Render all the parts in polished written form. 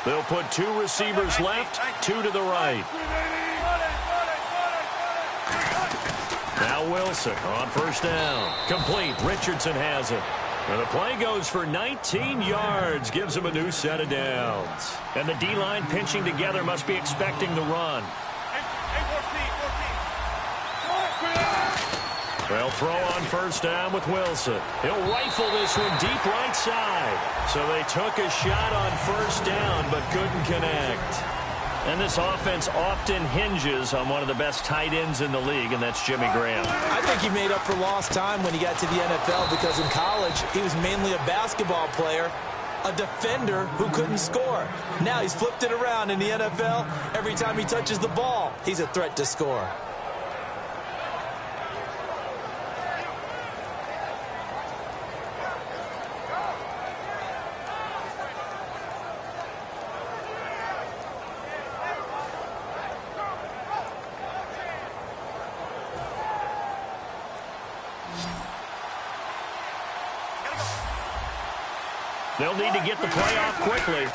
They'll put 2 receivers left, 2 to the right. Now Wilson on first down. Complete. Richardson has it. And the play goes for 19 yards. Gives him a new set of downs. And the D-line pinching together must be expecting the run. They'll throw on first down with Wilson. He'll rifle this one deep right side. So they took a shot on first down but couldn't connect. And this offense often hinges on one of the best tight ends in the league, and that's Jimmy Graham. I think he made up for lost time when he got to the NFL because in college he was mainly a basketball player, a defender who couldn't score. Now he's flipped it around in the NFL. Every time he touches the ball, he's a threat to score. They'll need to get the play off quickly.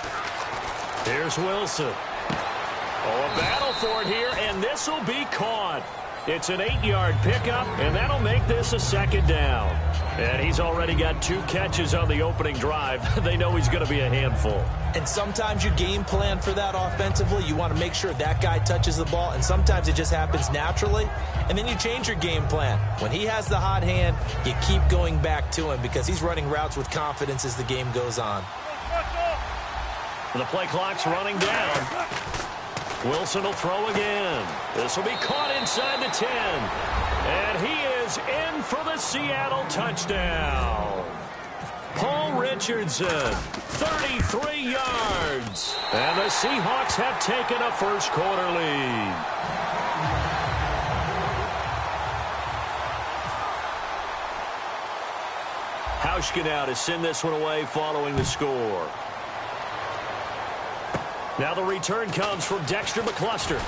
Here's Wilson. Oh, a battle for it here, and this will be caught. It's an 8-yard pickup, and that'll make this a second down. And he's already got 2 catches on the opening drive. They know he's going to be a handful. And sometimes you game plan for that offensively. You want to make sure that guy touches the ball, and sometimes it just happens naturally. And then you change your game plan. When he has the hot hand, you keep going back to him because he's running routes with confidence as the game goes on. The play clock's running down. Wilson will throw again. This will be caught inside the 10. And he is in for the Seattle touchdown. Paul Richardson, 33 yards. And the Seahawks have taken a first-quarter lead. Hauschka now to send this one away following the score. Now the return comes from Dexter McCluster.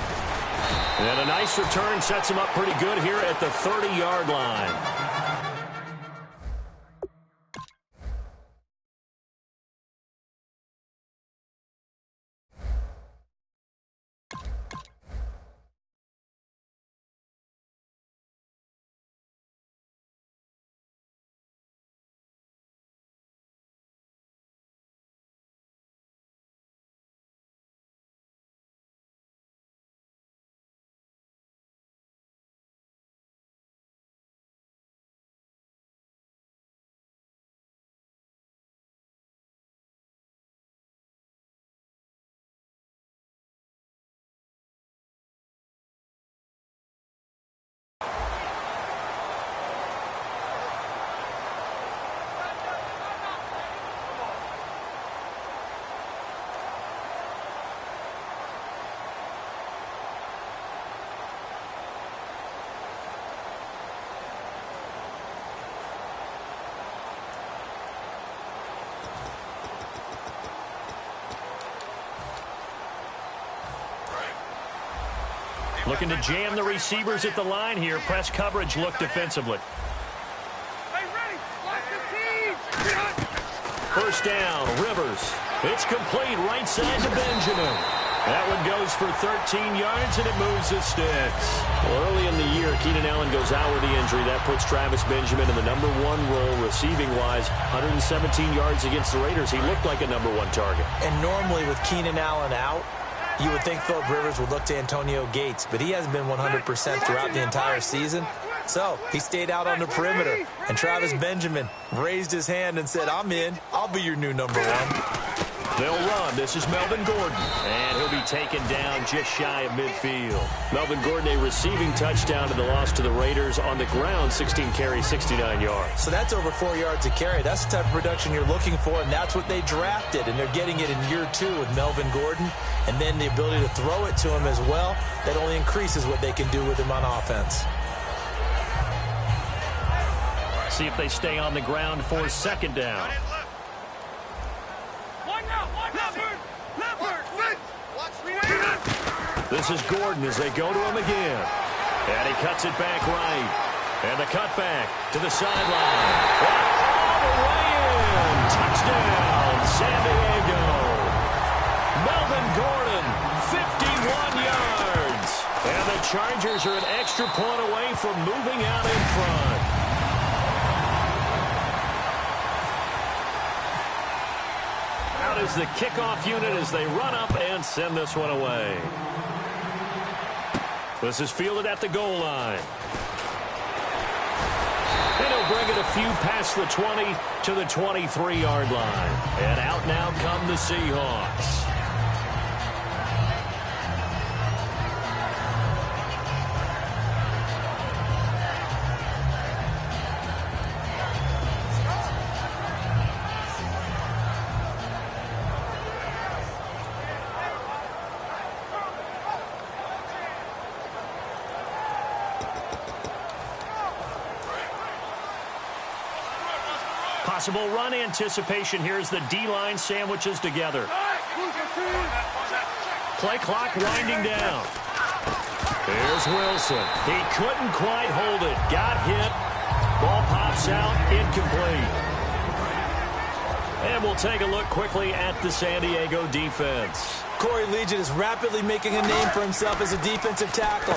And a nice return sets him up pretty good here at the 30-yard line. Looking to jam the receivers at the line here. Press coverage look defensively. First down, Rivers. It's complete right side to Benjamin. That one goes for 13 yards, and it moves the sticks. Well, early in the year, Keenan Allen goes out with the injury. That puts Travis Benjamin in the #1 role receiving-wise. 117 yards against the Raiders. He looked like a #1 target. And normally with Keenan Allen out, you would think Philip Rivers would look to Antonio Gates, but he hasn't been 100% throughout the entire season. So he stayed out on the perimeter, and Travis Benjamin raised his hand and said, I'm in. I'll be your new #1. They'll run. This is Melvin Gordon, and he'll be taken down just shy of midfield. Melvin Gordon, a receiving touchdown in the loss to the Raiders. On the ground, 16 carries, 69 yards. So that's over 4 yards a carry. That's the type of production you're looking for, and that's what they drafted, and they're getting it in year 2 with Melvin Gordon, and then the ability to throw it to him as well. That only increases what they can do with him on offense. See if they stay on the ground for second down. This is Gordon as they go to him again. And he cuts it back right. And the cutback to the sideline. All the way in. Touchdown, San Diego. Chargers are an extra point away from moving out in front. Out is the kickoff unit as they run up and send this one away. This is fielded at the goal line. And he'll bring it a few past the 20 to the 23-yard line. And out now come the Seahawks. Possible run anticipation here as the D-line sandwiches together. Play clock winding down. Here's Wilson. He couldn't quite hold it. Got hit. Ball pops out. Incomplete. And we'll take a look quickly at the San Diego defense. Corey Liuget is rapidly making a name for himself as a defensive tackle.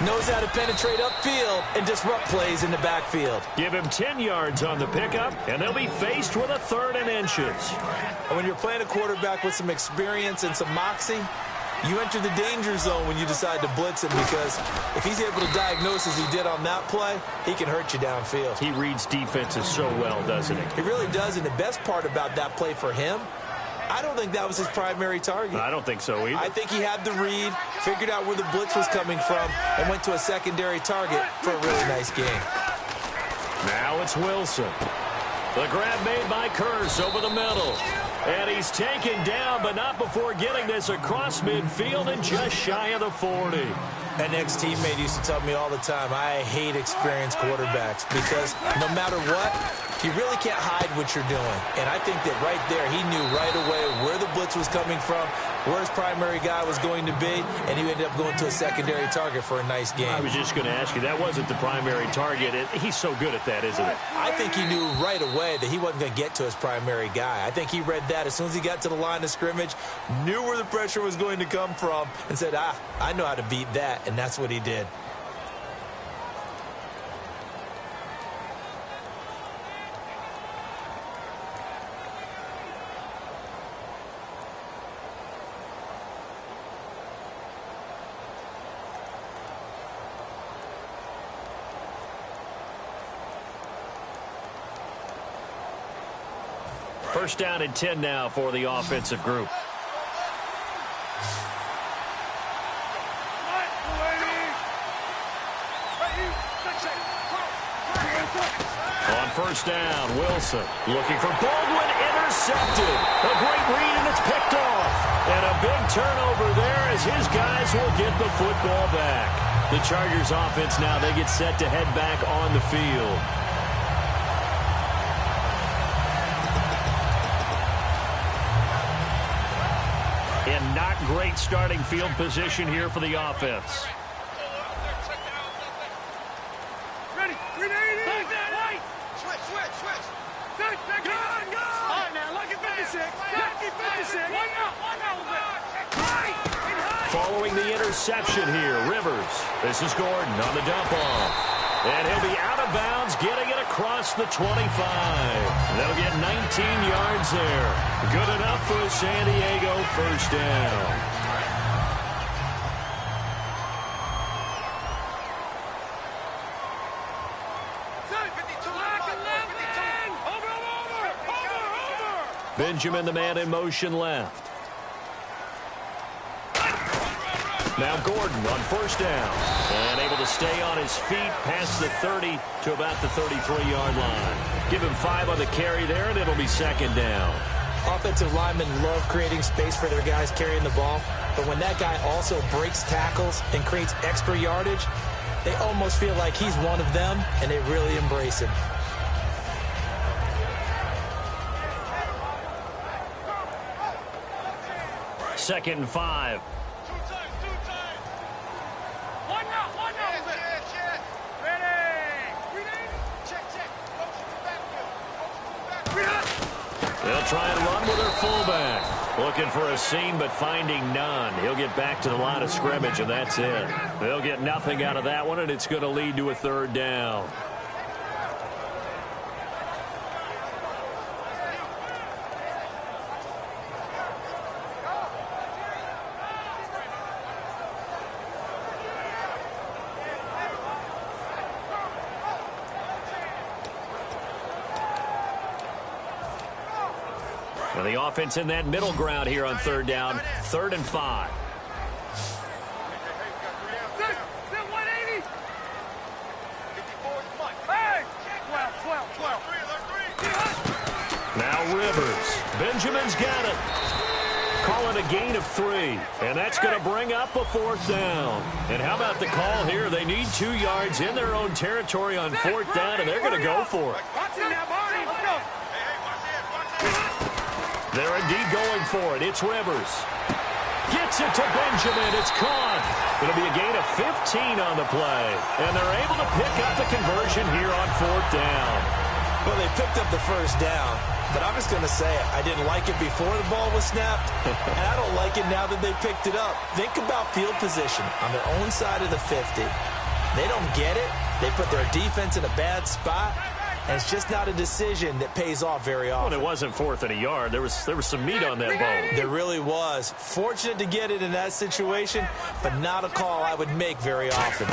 Knows how to penetrate upfield and disrupt plays in the backfield. Give him 10 yards on the pickup, and they'll be faced with a 3rd and inches. And when you're playing a quarterback with some experience and some moxie, you enter the danger zone when you decide to blitz him, because if he's able to diagnose as he did on that play, he can hurt you downfield. He reads defenses so well, doesn't he? He really does, and the best part about that play for him, I don't think that was his primary target. I don't think so either. I think he had the read, figured out where the blitz was coming from, and went to a secondary target for a really nice game. Now it's Wilson. The grab made by Curse over the middle. And he's taken down, but not before getting this across midfield and just shy of the 40. An ex-teammate used to tell me all the time, I hate experienced quarterbacks because no matter what, you really can't hide what you're doing. And I think that right there, he knew right away where the blitz was coming from, where his primary guy was going to be, and he ended up going to a secondary target for a nice game. I was just going to ask you, that wasn't the primary target. He's so good at that, isn't it? I think he knew right away that he wasn't going to get to his primary guy. I think he read that as soon as he got to the line of scrimmage, knew where the pressure was going to come from, and said, I know how to beat that, and that's what he did. First down and 10 now for the offensive group. On first down, Wilson looking for Baldwin, intercepted. A great read, and it's picked off. And a big turnover there as his guys will get the football back. The Chargers offense now, they get set to head back on the field. And not great starting field position here for the offense. Ready, 380. Switch. Go. All right, now, lucky 56. One out. Following the interception here, Rivers. This is Gordon on the dump off. And he'll be out of bounds, getting it across the 25. They'll get 19 yards there. Good enough for a San Diego first down. Benjamin, the man in motion left. Now Gordon on first down. And able to stay on his feet past the 30 to about the 33-yard line. Give him 5 on the carry there, and it'll be second down. Offensive linemen love creating space for their guys carrying the ball. But when that guy also breaks tackles and creates extra yardage, they almost feel like he's one of them, and they really embrace him. Second and 5. One out. They'll try and run with their fullback. Looking for a seam, but finding none. He'll get back to the line of scrimmage, and that's it. They'll get nothing out of that one, and it's going to lead to a third down. And the offense in that middle ground here on third down, 3rd and 5. Now Rivers. Benjamin's got it. Call it a gain of 3. And that's going to bring up a 4th down. And how about the call here? They need 2 yards in their own territory on 4th down, and they're going to go for it. They're indeed going for it. It's Rivers. Gets it to Benjamin. It's caught. It'll be a gain of 15 on the play. And they're able to pick up the conversion here on 4th down. Well, they picked up the first down. But I'm just going to say it. I didn't like it before the ball was snapped. And I don't like it now that they picked it up. Think about field position on their own side of the 50. They don't get it. They put their defense in a bad spot. And it's just not a decision that pays off very often. Well, it wasn't 4th and a yard. There was some meat on that bone. There really was. Fortunate to get it in that situation, but not a call I would make very often.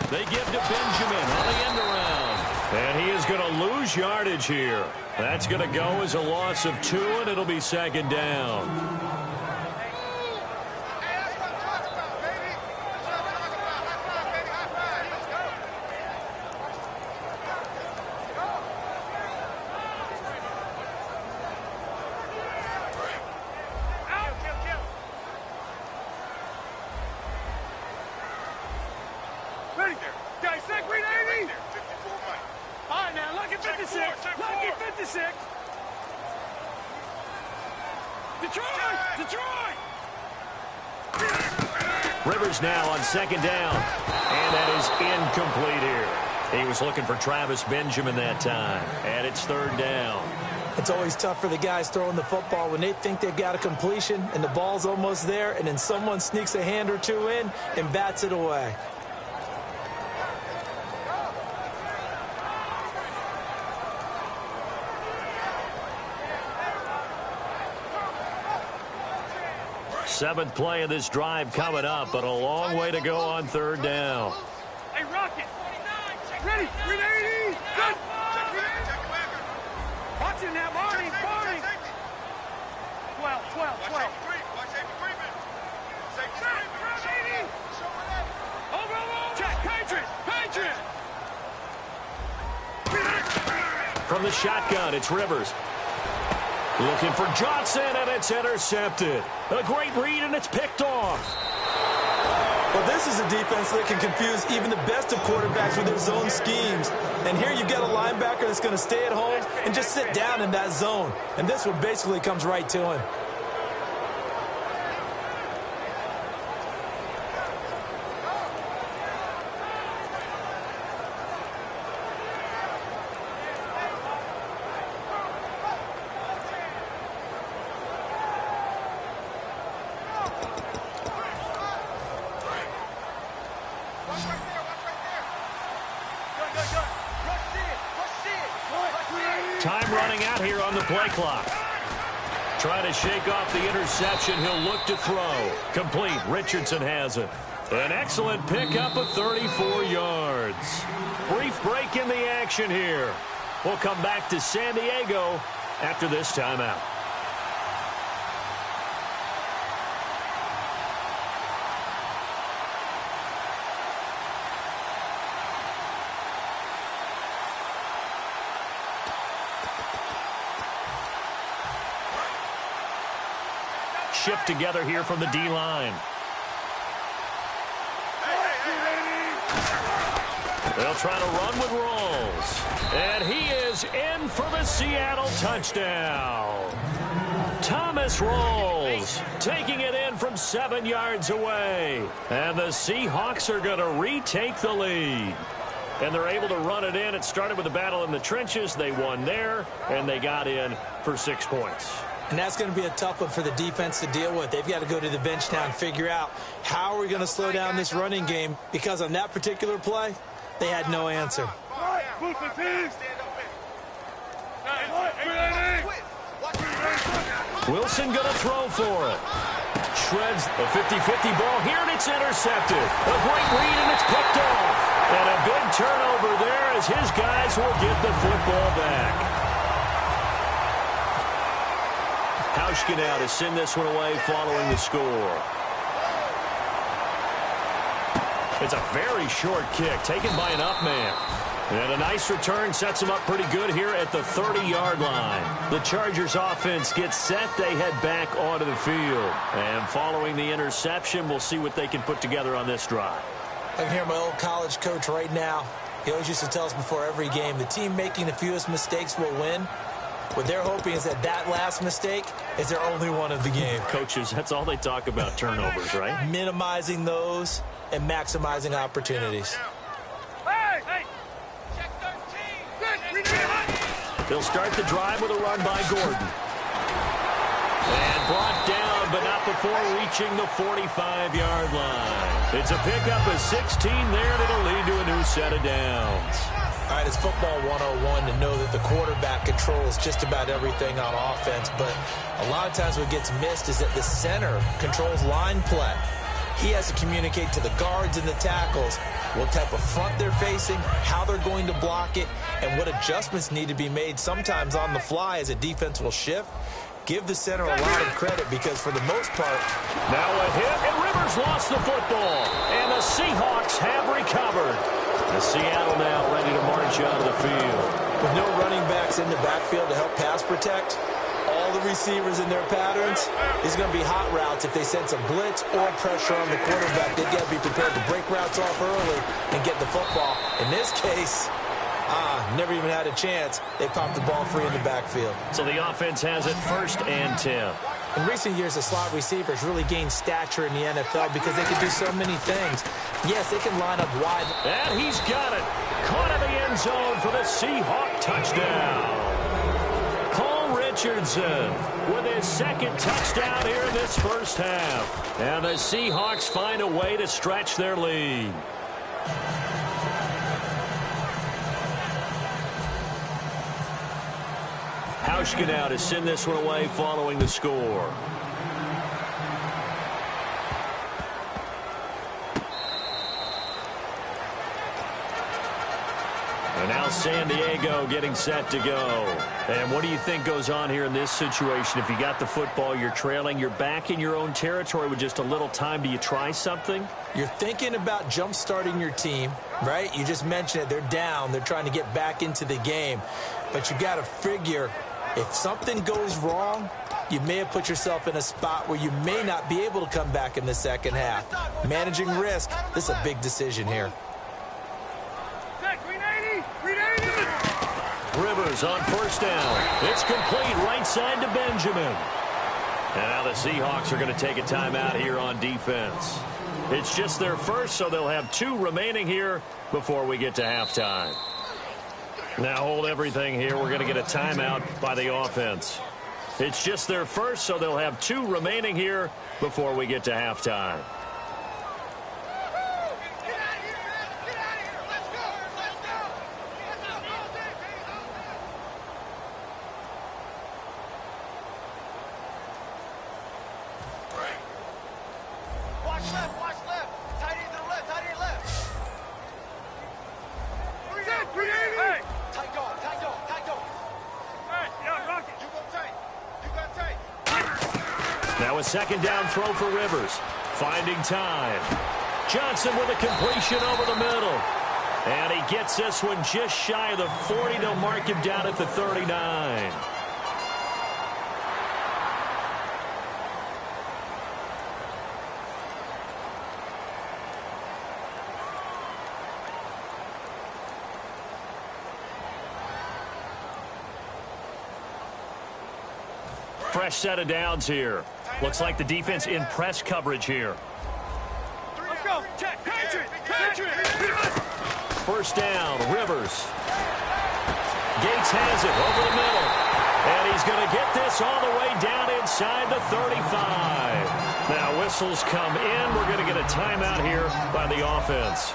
They give to Benjamin on the end around. And he is going to lose yardage here. That's going to go as a loss of 2, and it'll be 2nd down. Rivers now on 2nd down, and that is incomplete here. He was looking for Travis Benjamin that time, and it's 3rd down. It's always tough for the guys throwing the football when they think they've got a completion and the ball's almost there, and then someone sneaks a hand or 2 in and bats it away. Seventh play of this drive coming up, but a long way to go on 3rd down. Hey, Rocket. Ready. 380. Good. Watch it now, Barney. 12. Patriot. From the shotgun, it's Rivers. Looking for Johnson, and it's intercepted. A great read, and it's picked off. Well, this is a defense that can confuse even the best of quarterbacks with their zone schemes. And here you've got a linebacker that's going to stay at home and just sit down in that zone. And this one basically comes right to him. Time running out here on the play clock. Trying to shake off the interception. He'll look to throw. Complete. Richardson has it. An excellent pickup of 34 yards. Brief break in the action here. We'll come back to San Diego after this timeout. Shift together here from the D-line. They'll try to run with Rawls. And he is in for the Seattle touchdown. Thomas Rawls taking it in from 7 yards away. And the Seahawks are going to retake the lead. And they're able to run it in. It started with a battle in the trenches. They won there, and they got in for 6 points. And that's going to be a tough one for the defense to deal with. They've got to go to the bench now and figure out how are we going to slow down this running game, because on that particular play, they had no answer. Wilson going to throw for it. Shreds a 50-50 ball here, and it's intercepted. A great read, and it's picked off. And a big turnover there as his guys will get the football back. Hauschka now to send this one away following the score. It's a very short kick taken by an up man. And a nice return sets them up pretty good here at the 30-yard line. The Chargers offense gets set. They head back onto the field. And following the interception, we'll see what they can put together on this drive. I can hear my old college coach right now. He always used to tell us before every game, the team making the fewest mistakes will win. What they're hoping is that that last mistake is their only one of the game. Coaches, that's all they talk about, turnovers, right? Minimizing those and maximizing opportunities. They'll start the drive with a run by Gordon. And brought down, but not before reaching the 45-yard line. It's a pickup of 16 there that'll lead to a new set of downs. All right, it's football 101 to know that the quarterback controls just about everything on offense, but a lot of times what gets missed is that the center controls line play. He has to communicate to the guards and the tackles what type of front they're facing, how they're going to block it, and what adjustments need to be made sometimes on the fly as a defense will shift. Give the center a lot of credit because for the most part... Now a hit, and Rivers lost the football. And the Seahawks have recovered. The Seattle now ready to march out of the field. With no running backs in the backfield to help pass protect, all the receivers in their patterns, these are going to be hot routes if they sense a blitz or pressure on the quarterback. They've got to be prepared to break routes off early and get the football. In this case, never even had a chance. They popped the ball free in the backfield. So the offense has it 1st and 10. In recent years, the slot receivers really gained stature in the NFL because they can do so many things. Yes, they can line up wide. And he's got it. Caught in the end zone for the Seahawk touchdown. Richardson with his 2nd touchdown here in this first half. And the Seahawks find a way to stretch their lead. Hauschka now to send this one away following the score. And now San Diego getting set to go. And what do you think goes on here in this situation? If you got the football, you're trailing, you're back in your own territory with just a little time. Do you try something? You're thinking about jump-starting your team, right? You just mentioned it. They're down. They're trying to get back into the game. But you got to figure if something goes wrong, you may have put yourself in a spot where you may not be able to come back in the second half. Managing risk, this is a big decision here. Rivers on 1st down. It's complete right side to Benjamin. And now the Seahawks are going to take a timeout here on defense. It's just their first, so they'll have 2 remaining here before we get to halftime. Now hold everything here. We're going to get a timeout by the offense. It's just their first, so they'll have 2 remaining here before we get to halftime. Now a 2nd down throw for Rivers. Finding time. Johnson with a completion over the middle. And he gets this one just shy of the 40. They'll mark him down at the 39. Fresh set of downs here. Looks like the defense in press coverage here. Let's go. Check. Patriot. 1st down, Rivers. Gates has it over the middle. And he's going to get this all the way down inside the 35. Now whistles come in. We're going to get a timeout here by the offense.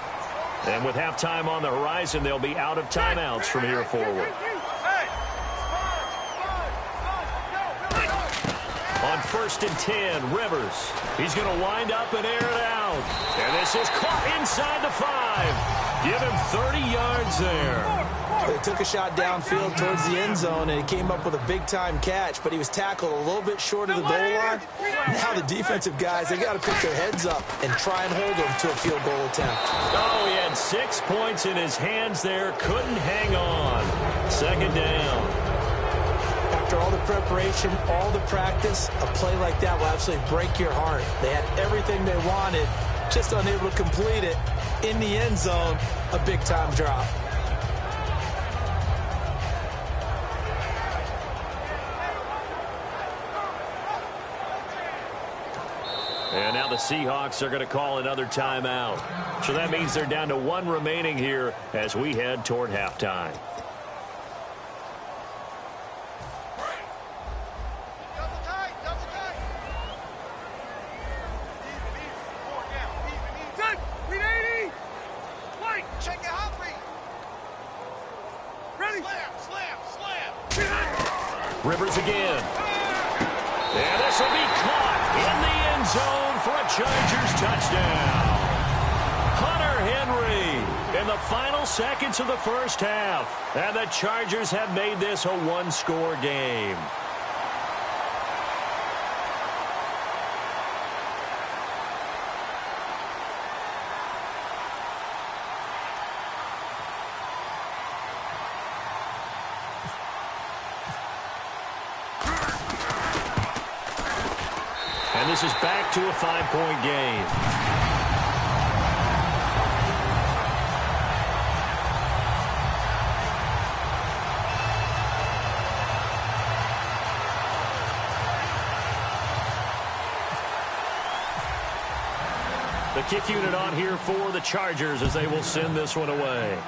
And with halftime on the horizon, they'll be out of timeouts from here forward. On 1st and 10, Rivers. He's going to wind up and air it out. And this is caught inside the 5. Give him 30 yards there. They took a shot downfield towards the end zone, and he came up with a big-time catch, but he was tackled a little bit short of the goal line. Now the defensive guys, they got to pick their heads up and try and hold him to a field goal attempt. Oh, he had 6 points in his hands there. Couldn't hang on. 2nd down. After all the preparation, all the practice, a play like that will absolutely break your heart. They had everything they wanted, just unable to complete it. In the end zone, a big-time drop. And now the Seahawks are going to call another timeout. So that means they're down to 1 remaining here as we head toward halftime. Rivers again. And this will be caught in the end zone for a Chargers touchdown. Hunter Henry in the final seconds of the first half. And the Chargers have made this a 1-score game. And this is back to a 5-point game. The kick unit on here for the Chargers as they will send this one away.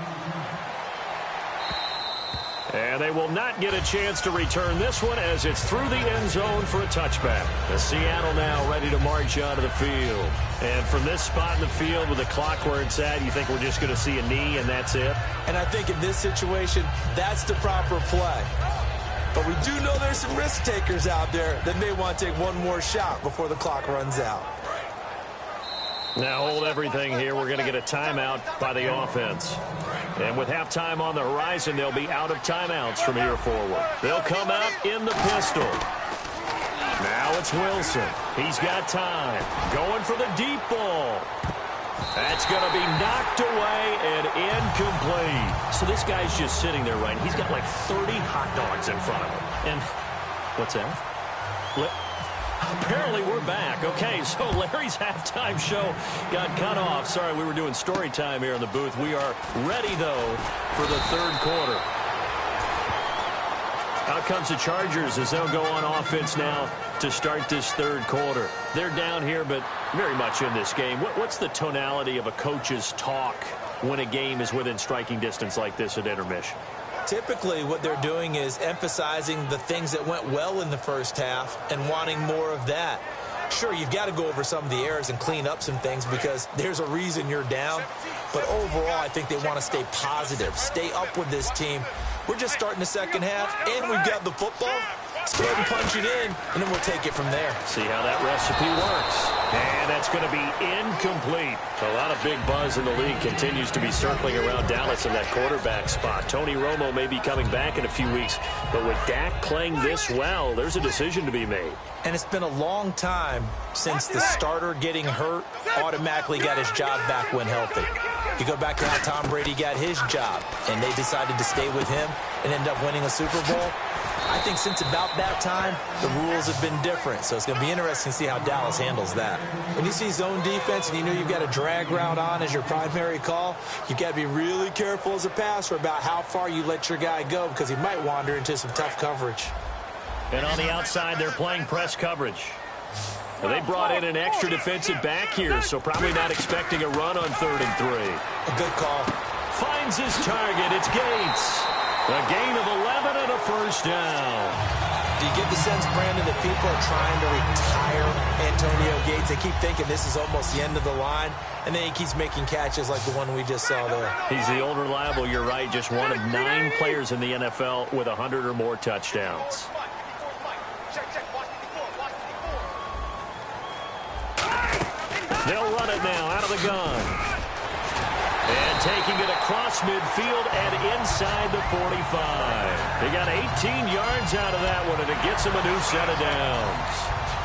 And they will not get a chance to return this one as it's through the end zone for a touchback. The Seattle now ready to march onto the field. And from this spot in the field with the clock where it's at, you think we're just going to see a knee and that's it? And I think in this situation, that's the proper play. But we do know there's some risk takers out there that may want to take one more shot before the clock runs out. Now hold everything here. We're going to get a timeout by the offense. And with halftime on the horizon, they'll be out of timeouts from here forward. They'll come out in the pistol. Now it's Wilson. He's got time. Going for the deep ball. That's going to be knocked away and incomplete. So this guy's just sitting there, right? He's got like 30 hot dogs in front of him. And what's that? Apparently we're back. Okay, so Larry's halftime show got cut off. Sorry, we were doing story time here in the booth. We are ready, though, for the third quarter. Out comes the Chargers as they'll go on offense now to start this third quarter. They're down here, but very much in this game. What's the tonality of a coach's talk when a game is within striking distance like this at intermission? Typically, what they're doing is emphasizing the things that went well in the first half and wanting more of that. Sure, you've got to go over some of the errors and clean up some things because there's a reason you're down. But overall, I think they want to stay positive, stay up with this team. We're just starting the second half, and we've got the football. Let's go ahead and punch it in, and then we'll take it from there. See how that recipe works. And that's going to be incomplete. A lot of big buzz in the league continues to be circling around Dallas in that quarterback spot. Tony Romo may be coming back in a few weeks, but with Dak playing this well, there's a decision to be made. And it's been a long time since the starter getting hurt automatically got his job back when healthy. You go back to how Tom Brady got his job, and they decided to stay with him and end up winning a Super Bowl. I think since about that time, the rules have been different, so it's going to be interesting to see how Dallas handles that. When you see zone defense and you know you've got a drag route on as your primary call, you've got to be really careful as a passer about how far you let your guy go because he might wander into some tough coverage. And on the outside, they're playing press coverage. They brought in an extra defensive back here, so probably not expecting a run on 3rd and 3. A good call. Finds his target. It's Gates. A gain of 11 and a first down. Do you get the sense, Brandon, that people are trying to retire Antonio Gates? They keep thinking this is almost the end of the line, and then he keeps making catches like the one we just saw there. He's the old reliable, you're right, just one of 9 players in the NFL with 100 or more touchdowns. They'll run it now out of the gun. And taking it across midfield and inside the 45. They got 18 yards out of that one, and it gets them a new set of downs.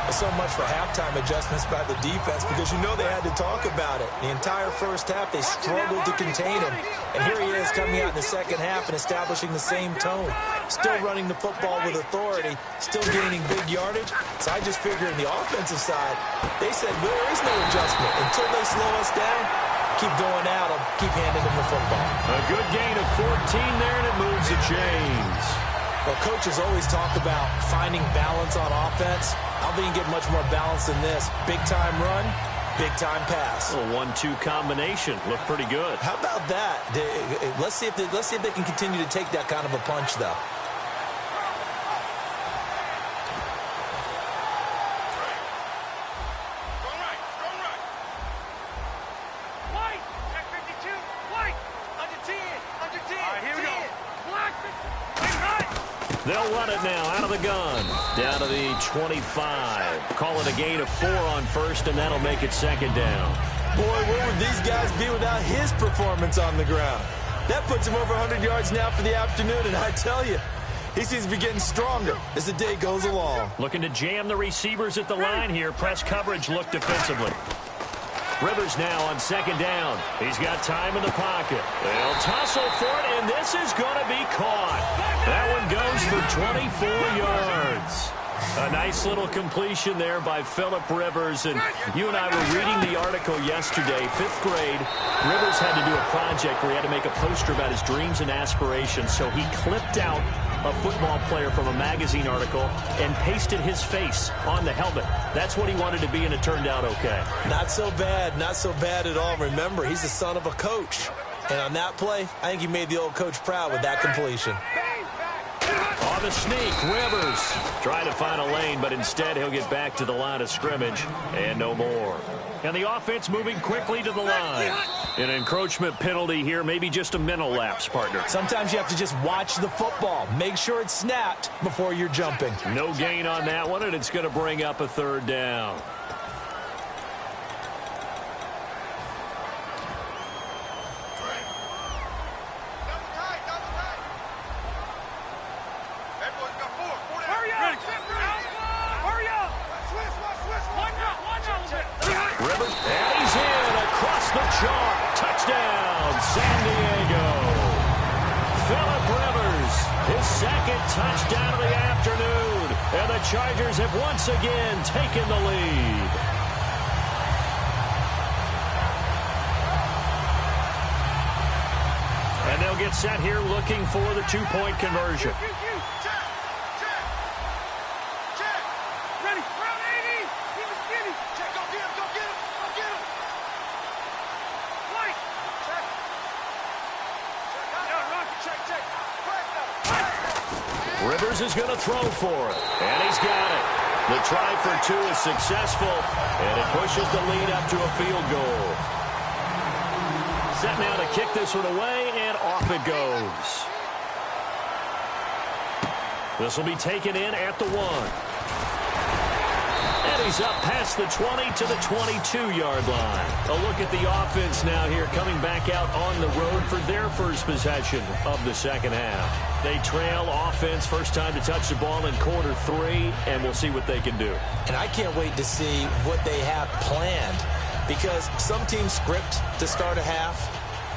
So much for halftime adjustments by the defense, because you know they had to talk about it. The entire first half, they struggled to contain him. And here he is coming out in the second half and establishing the same tone. Still running the football with authority, still gaining big yardage. So I just figure on the offensive side, they said there is no adjustment. Until they slow us down, keep going at them, keep handing them the football. A good gain of 14 there, and it moves the chains. Well, coaches always talk about finding balance on offense. I don't think you can get much more balance than this. Big-time run, big-time pass. A 1-2 combination. Looked pretty good. How about that? Let's see if they can continue to take that kind of a punch, though. They'll run it now out of the gun. Down to the 25. Call it a gain of 4 on first, and that'll make it second down. Boy, where would these guys be without his performance on the ground? That puts him over 100 yards now for the afternoon, and I tell you, he seems to be getting stronger as the day goes along. Looking to jam the receivers at the line here. Press coverage look defensively. Rivers now on second down. He's got time in the pocket. They'll tussle for it, and this is going to be caught. That one goes for 24 yards. A nice little completion there by Phillip Rivers. And you and I were reading the article yesterday, 5th grade. Rivers had to do a project where he had to make a poster about his dreams and aspirations. So he clipped out a football player from a magazine article and pasted his face on the helmet. That's what he wanted to be, and it turned out okay. Not so bad. Not so bad at all. Remember, he's the son of a coach. And on that play, I think he made the old coach proud with that completion. On the sneak, Rivers trying to find a lane, but instead he'll get back to the line of scrimmage and no more. And the offense moving quickly to the line. An encroachment penalty here, maybe just a mental lapse, partner. Sometimes you have to just watch the football. Make sure it's snapped before you're jumping. No gain on that one, and it's going to bring up a third down. Touchdown of the afternoon, and the Chargers have once again taken the lead. And they'll get set here looking for the 2-point conversion. Ready, round 80, he was skinny. Check, go get him, go get him, go get him. White, check. Check, Rocky, check, check. Rivers is going to throw for it, and he's got it. The try for 2 is successful, and it pushes the lead up to a field goal. Set now to kick this one away, and off it goes. This will be taken in at the 1. And he's up past the 20 to the 22-yard line. A look at the offense now here, coming back out on the road for their first possession of the second half. They trail offense, first time to touch the ball in quarter 3, and we'll see what they can do. And I can't wait to see what they have planned, because some teams script to start a half.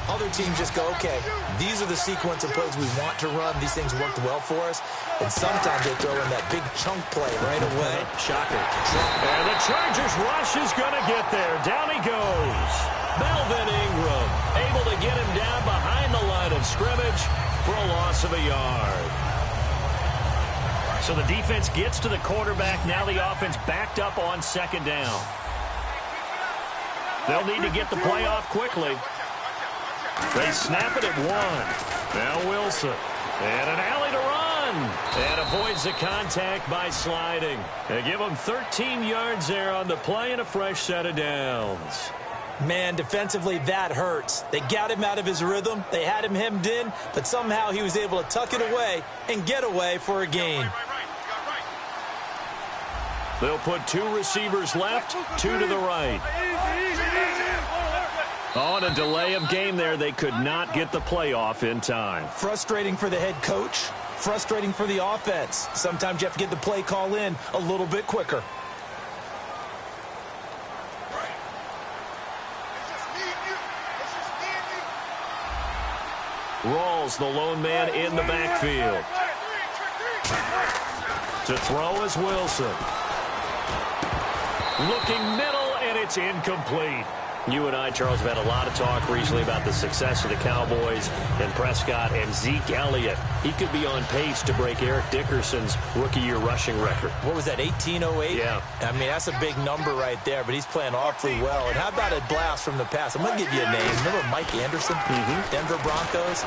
Other teams just go, okay, these are the sequence of plays we want to run. These things worked well for us. And sometimes they throw in that big chunk play right away. Shocker. And the Chargers rush is going to get there. Down he goes. Melvin Ingram able to get him down behind the line of scrimmage for a loss of a yard. So the defense gets to the quarterback. Now the offense backed up on second down. They'll need to get the play off quickly. They snap it at 1. Now Wilson. And an alley to run. And avoids the contact by sliding. They give him 13 yards there on the play and a fresh set of downs. Man, defensively, that hurts. They got him out of his rhythm. They had him hemmed in, but somehow he was able to tuck it away and get away for a gain. They'll put 2 receivers left, 2 to the right. On a delay of game there, they could not get the play off in time. Frustrating for the head coach. Frustrating for the offense. Sometimes you have to get the play call in a little bit quicker. Rawls, the lone man in the backfield. To throw is Wilson. Looking middle, and it's incomplete. You and I, Charles, have had a lot of talk recently about the success of the Cowboys and Prescott and Zeke Elliott. He could be on pace to break Eric Dickerson's rookie-year rushing record. What was that, 1808? Yeah. I mean, that's a big number right there, but he's playing awfully well. And how about a blast from the pass? I'm going to give you a name. Remember Mike Anderson? Denver Broncos?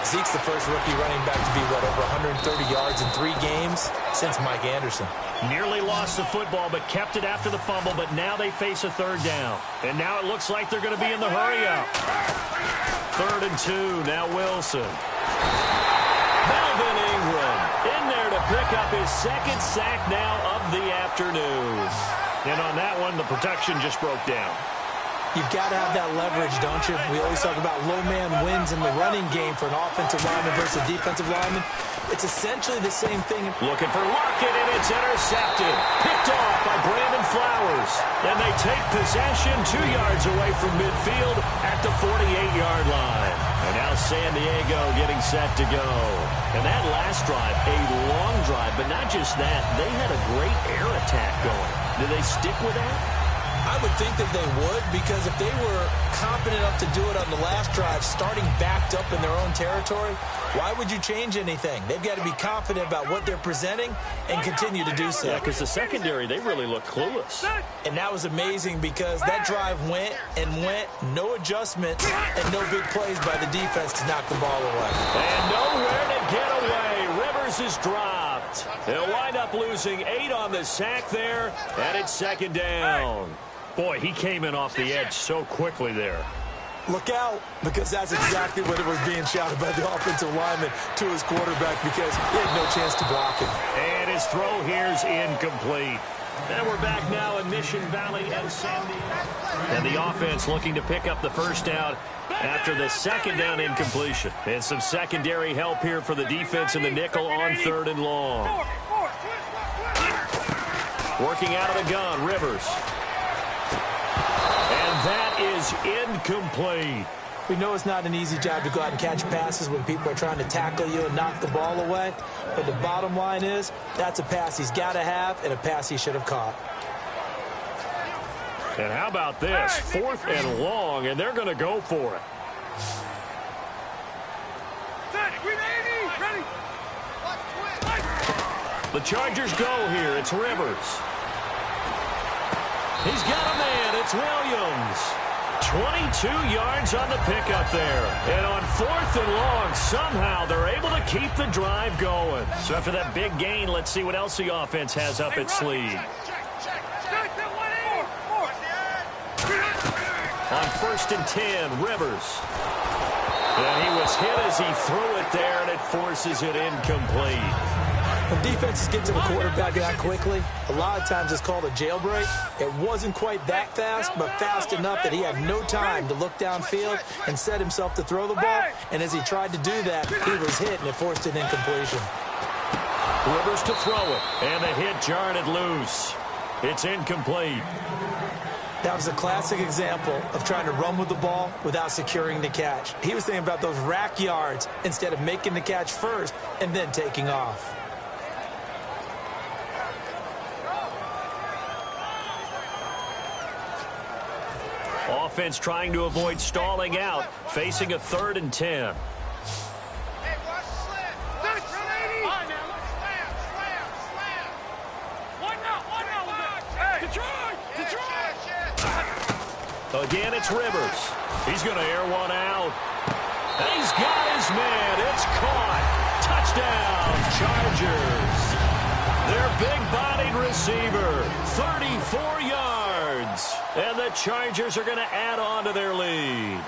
Zeke's the first rookie running back to be, over 130 yards in 3 games since Mike Anderson. Nearly lost the football, but kept it after the fumble, but now they face a 3rd down. And now it looks like they're going to be in the hurry-up. 3rd and 2, now Wilson. Melvin Ingram in there to pick up his 2nd sack now of the afternoon. And on that one, the protection just broke down. You've got to have that leverage, don't you? We always talk about low man wins in the running game for an offensive lineman versus a defensive lineman. It's essentially the same thing. Looking for Lockett, and it's intercepted. Picked off by Brandon Flowers. And they take possession 2 yards away from midfield at the 48-yard line. And now San Diego getting set to go. And that last drive, a long drive, but not just that. They had a great air attack going. Do they stick with that? I would think that they would, because if they were confident enough to do it on the last drive, starting backed up in their own territory, why would you change anything? They've got to be confident about what they're presenting and continue to do so. Yeah, because the secondary, they really look clueless. And that was amazing because that drive went and went, no adjustments, and no big plays by the defense to knock the ball away. And nowhere to get away. Rivers is dropped. They'll wind up losing 8 on the sack there, and it's 2nd down. Boy, he came in off the edge so quickly there. Look out, because that's exactly what it was being shouted by the offensive lineman to his quarterback, because he had no chance to block him. And his throw here's incomplete. And we're back now in Mission Valley and San Diego. And the offense looking to pick up the 1st down after the 2nd down incompletion. And some secondary help here for the defense in the nickel on 3rd and long. Working out of the gun, Rivers. That is incomplete. We know it's not an easy job to go out and catch passes when people are trying to tackle you and knock the ball away. But the bottom line is, that's a pass he's got to have and a pass he should have caught. And how about this? 4th and long, and they're going to go for it. The Chargers go here. It's Rivers. He's got a man. It's Williams. 22 yards on the pickup there. And on 4th and long, somehow they're able to keep the drive going. So after that big gain, let's see what else the offense has up its sleeve. On 1st and 10, Rivers. And he was hit as he threw it there, and it forces it incomplete. When defenses get to the quarterback that quickly, a lot of times it's called a jailbreak. It wasn't quite that fast, but fast enough that he had no time to look downfield and set himself to throw the ball. And as he tried to do that, he was hit, and it forced an incompletion. Rivers to throw it, and the hit jarred it loose. It's incomplete. That was a classic example of trying to run with the ball without securing the catch. He was thinking about those rack yards instead of making the catch first and then taking off. Offense trying to avoid stalling out, facing a 3rd and 10. Again, it's Rivers. He's going to air one out. And he's got his man. It's caught. Touchdown, Chargers. Their big-bodied receiver, 34 yards. And the Chargers are going to add on to their lead.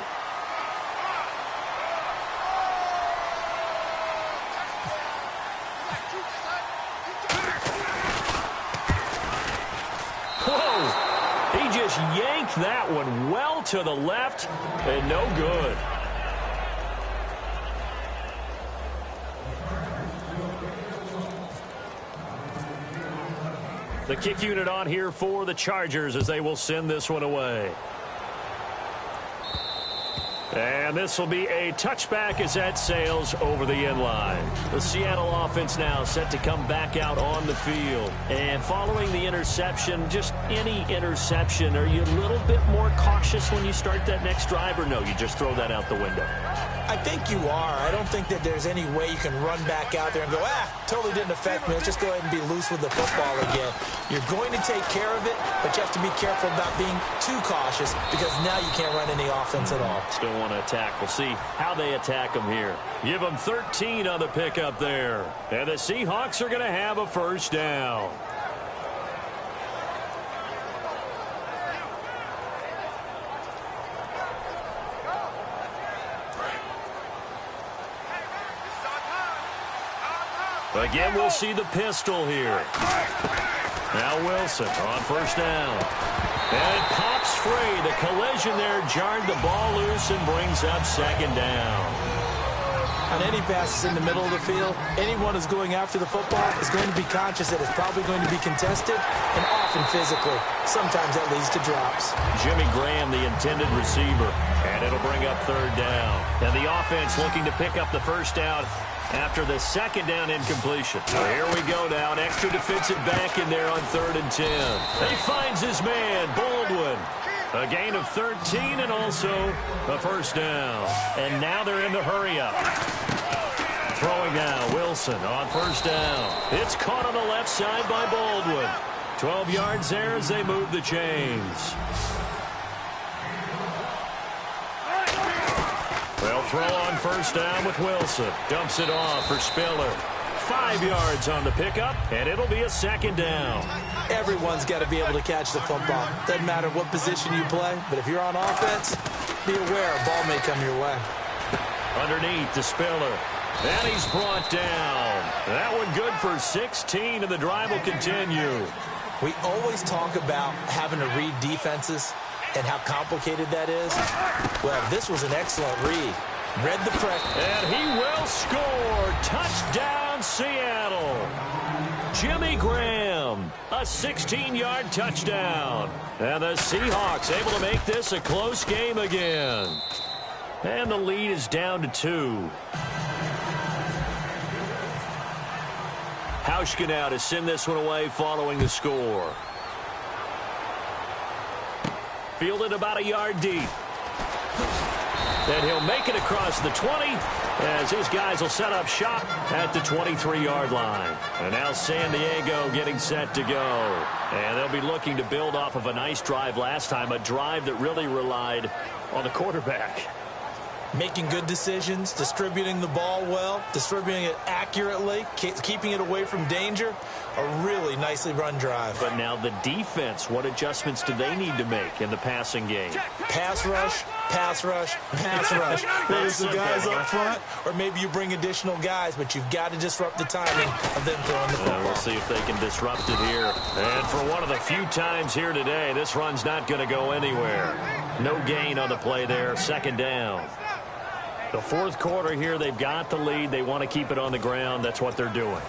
Whoa! He just yanked that one well to the left and no good. The kick unit on here for the Chargers as they will send this one away. And this will be a touchback as that sails over the end line. The Seattle offense now set to come back out on the field. And following the interception, just any interception, are you a little bit more cautious when you start that next drive, or no, you just throw that out the window? I think you are. I don't think that there's any way you can run back out there and go, totally didn't affect me. Let's just go ahead and be loose with the football again. You're going to take care of it, but you have to be careful about being too cautious because now you can't run any offense at all. Still want to attack. We'll see how they attack them here. Give them 13 on the pickup there. And the Seahawks are going to have a first down. Again, we'll see the pistol here. Now Wilson on first down. And it pops free. The collision there jarred the ball loose and brings up second down. On any passes in the middle of the field, anyone who's going after the football is going to be conscious that it's probably going to be contested and often physically. Sometimes that leads to drops. Jimmy Graham, the intended receiver, and it'll bring up third down. And the offense looking to pick up the first down after the second down incompletion. So here we go now, an extra defensive back in there on 3rd and 10. He finds his man, Baldwin. A gain of 13 and also a first down. And now they're in the hurry-up. Throwing now, Wilson on first down. It's caught on the left side by Baldwin. 12 yards there as they move the chains. They'll throw on first down with Wilson. Dumps it off for Spiller. 5 yards on the pickup, and it'll be a second down. Everyone's got to be able to catch the football. Doesn't matter what position you play, but if you're on offense, be aware a ball may come your way. Underneath to Spiller. And he's brought down. That one good for 16, and the drive will continue. We always talk about having to read defenses and how complicated that is. Well, this was an excellent read. Read the pressure. And he will score. Touchdown, Seattle. Jimmy Graham, a 16-yard touchdown. And the Seahawks able to make this a close game again. And the lead is down to 2. Hauschka now to send this one away following the score. Fielded about a yard deep. And he'll make it across the 20 as his guys will set up shop at the 23-yard line. And now San Diego getting set to go. And they'll be looking to build off of a nice drive last time, a drive that really relied on the quarterback. Making good decisions, distributing the ball well, distributing it accurately, keeping it away from danger. A really nicely run drive. But now the defense, what adjustments do they need to make in the passing game? Pass rush, pass rush, pass rush. Whether it's the guys up front or maybe you bring additional guys, but you've got to disrupt the timing of them throwing the football. We'll see if they can disrupt it here. And for one of the few times here today, this run's not going to go anywhere. No gain on the play there, second down. The fourth quarter here, they've got the lead. They want to keep it on the ground. That's what they're doing.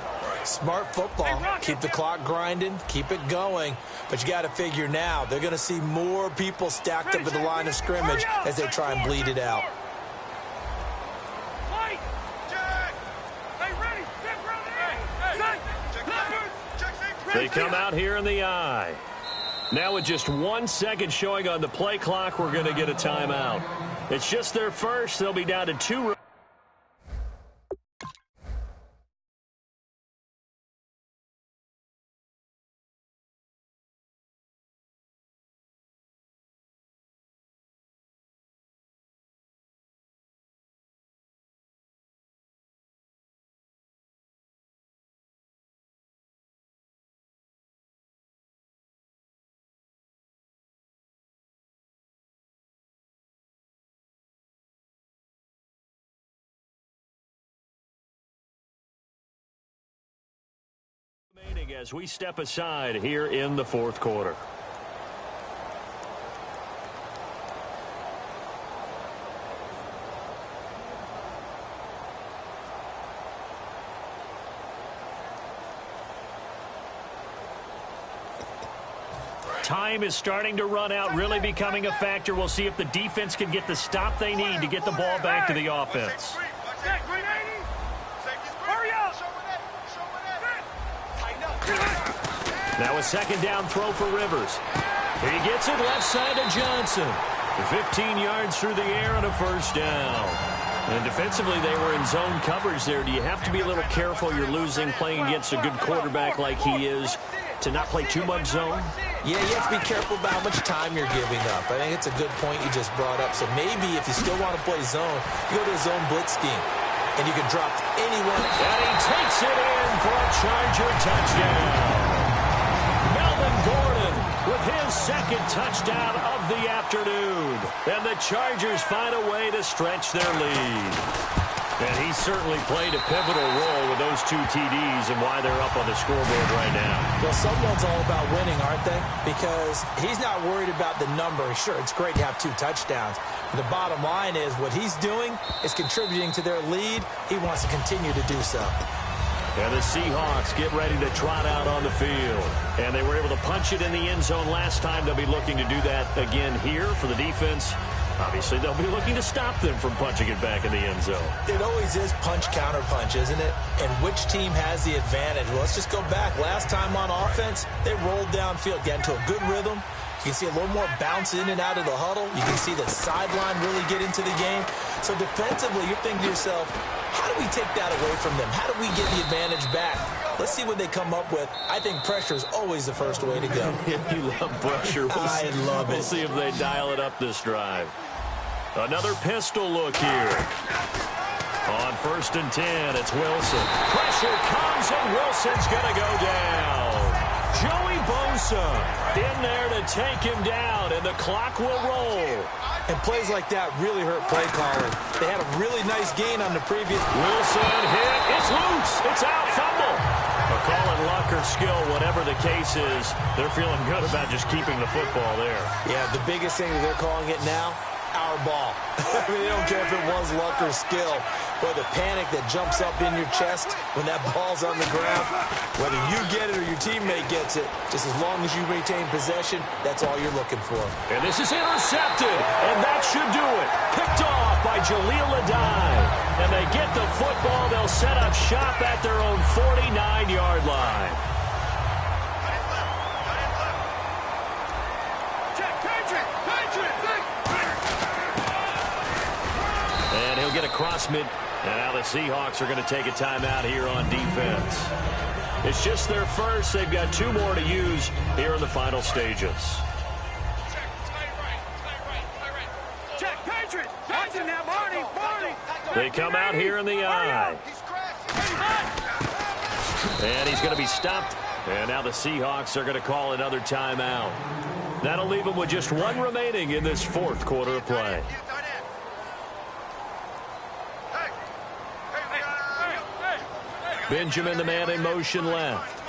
Smart football. Keep the clock grinding. Keep it going. But you got to figure now, they're going to see more people stacked up at the line of scrimmage as they try and bleed it out. They come out here in the eye. Now with just 1 second showing on the play clock, we're going to get a timeout. It's just their first. They'll be down to 2. As we step aside here in the fourth quarter. Time is starting to run out, really becoming a factor. We'll see if the defense can get the stop they need to get the ball back to the offense. Now a second down throw for Rivers. He gets it left side to Johnson. 15 yards through the air and a first down. And defensively, they were in zone coverage there. Do you have to be a little careful? You're losing playing against a good quarterback like he is to not play too much zone? Yeah, you have to be careful about how much time you're giving up. I think it's a good point you just brought up. So maybe if you still want to play zone, you go to a zone blitz scheme. And you can drop anyone. And he takes it in for a Charger touchdown. Melvin Gordon with his second touchdown of the afternoon. And the Chargers find a way to stretch their lead. And he certainly played a pivotal role with those 2 TDs and why they're up on the scoreboard right now. Well, someone's all about winning, aren't they? Because he's not worried about the number. Sure, it's great to have 2 touchdowns. But the bottom line is what he's doing is contributing to their lead. He wants to continue to do so. And the Seahawks get ready to trot out on the field. And they were able to punch it in the end zone last time. They'll be looking to do that again here for the defense. Obviously, they'll be looking to stop them from punching it back in the end zone. It always is punch-counter-punch, isn't it? And which team has the advantage? Well, let's just go back. Last time on offense, they rolled downfield, got into a good rhythm. You can see a little more bounce in and out of the huddle. You can see the sideline really get into the game. So defensively, you're thinking to yourself, how do we take that away from them? How do we get the advantage back? Let's see what they come up with. I think pressure is always the first way to go. You love pressure. I love it. We'll see if they dial it up this drive. Another pistol look here. On 1st and 10, it's Wilson. Pressure comes, and Wilson's going to go down. Joey Bosa in there to take him down, and the clock will roll. And plays like that really hurt play calling. They had a really nice gain on the previous. Wilson hit. It's loose. It's out. Fumble. A call in luck or skill, whatever the case is, they're feeling good about just keeping the football there. Yeah, the biggest thing that they're calling it now, our ball. I mean, they don't care if it was luck or skill. But the panic that jumps up in your chest when that ball's on the ground, whether you get it or your teammate gets it, just as long as you retain possession, that's all you're looking for. And this is intercepted, and that should do it. Picked off by Jaleel Adai. And they get the football. They'll set up shop at their own 49-yard line. And he'll get across mid. And now the Seahawks are going to take a timeout here on defense. It's just their first. They've got 2 more to use here in the final stages. They come out here in the eye. And he's going to be stopped. And now the Seahawks are going to call another timeout. That'll leave them with just 1 remaining in this 4th quarter of play. Benjamin, the man in motion left.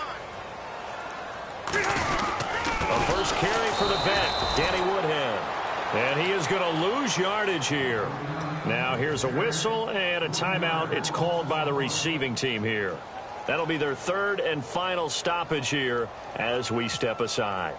A first carry for the vet, Danny Woodhead. And he is going to lose yardage here. Now here's a whistle and a timeout. It's called by the receiving team here. That'll be their 3rd and final stoppage here as we step aside.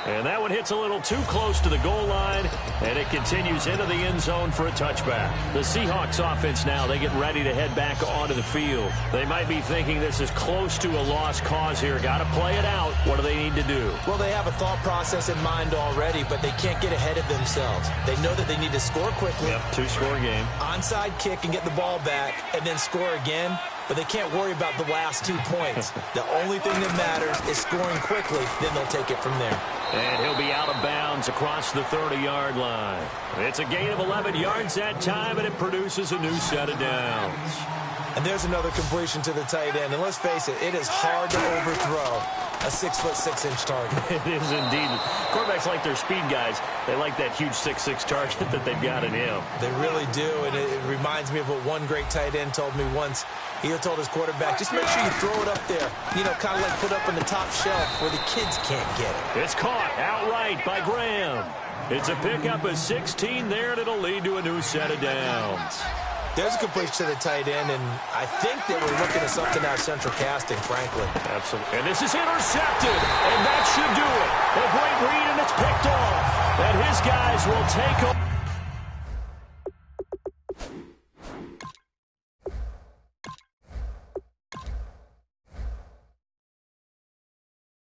And that one hits a little too close to the goal line, and it continues into the end zone for a touchback. The Seahawks offense now, they get ready to head back onto the field. They might be thinking this is close to a lost cause here. Got to play it out. What do they need to do? Well, they have a thought process in mind already, but they can't get ahead of themselves. They know that they need to score quickly. Yep, 2-score game. Onside kick and get the ball back, and then score again. But they can't worry about the last 2 points. The only thing that matters is scoring quickly. Then they'll take it from there. And he'll be out of bounds across the 30-yard line. It's a gain of 11 yards that time, and it produces a new set of downs. And there's another completion to the tight end. And let's face it, it is hard to overthrow a 6'6" target. It is indeed. Quarterbacks like their speed guys. They like that huge 6'6" target that they've got in him. They really do, and it reminds me of what one great tight end told me once. He told his quarterback, just make sure you throw it up there. You know, kind of like put up on the top shelf where the kids can't get it. It's caught outright by Graham. It's a pickup of 16 there, and it'll lead to a new set of downs. There's a completion to the tight end, and I think that we're looking at something out of central casting, frankly. Absolutely. And this is intercepted, and that should do it. A great read, and it's picked off. And his guys will take over.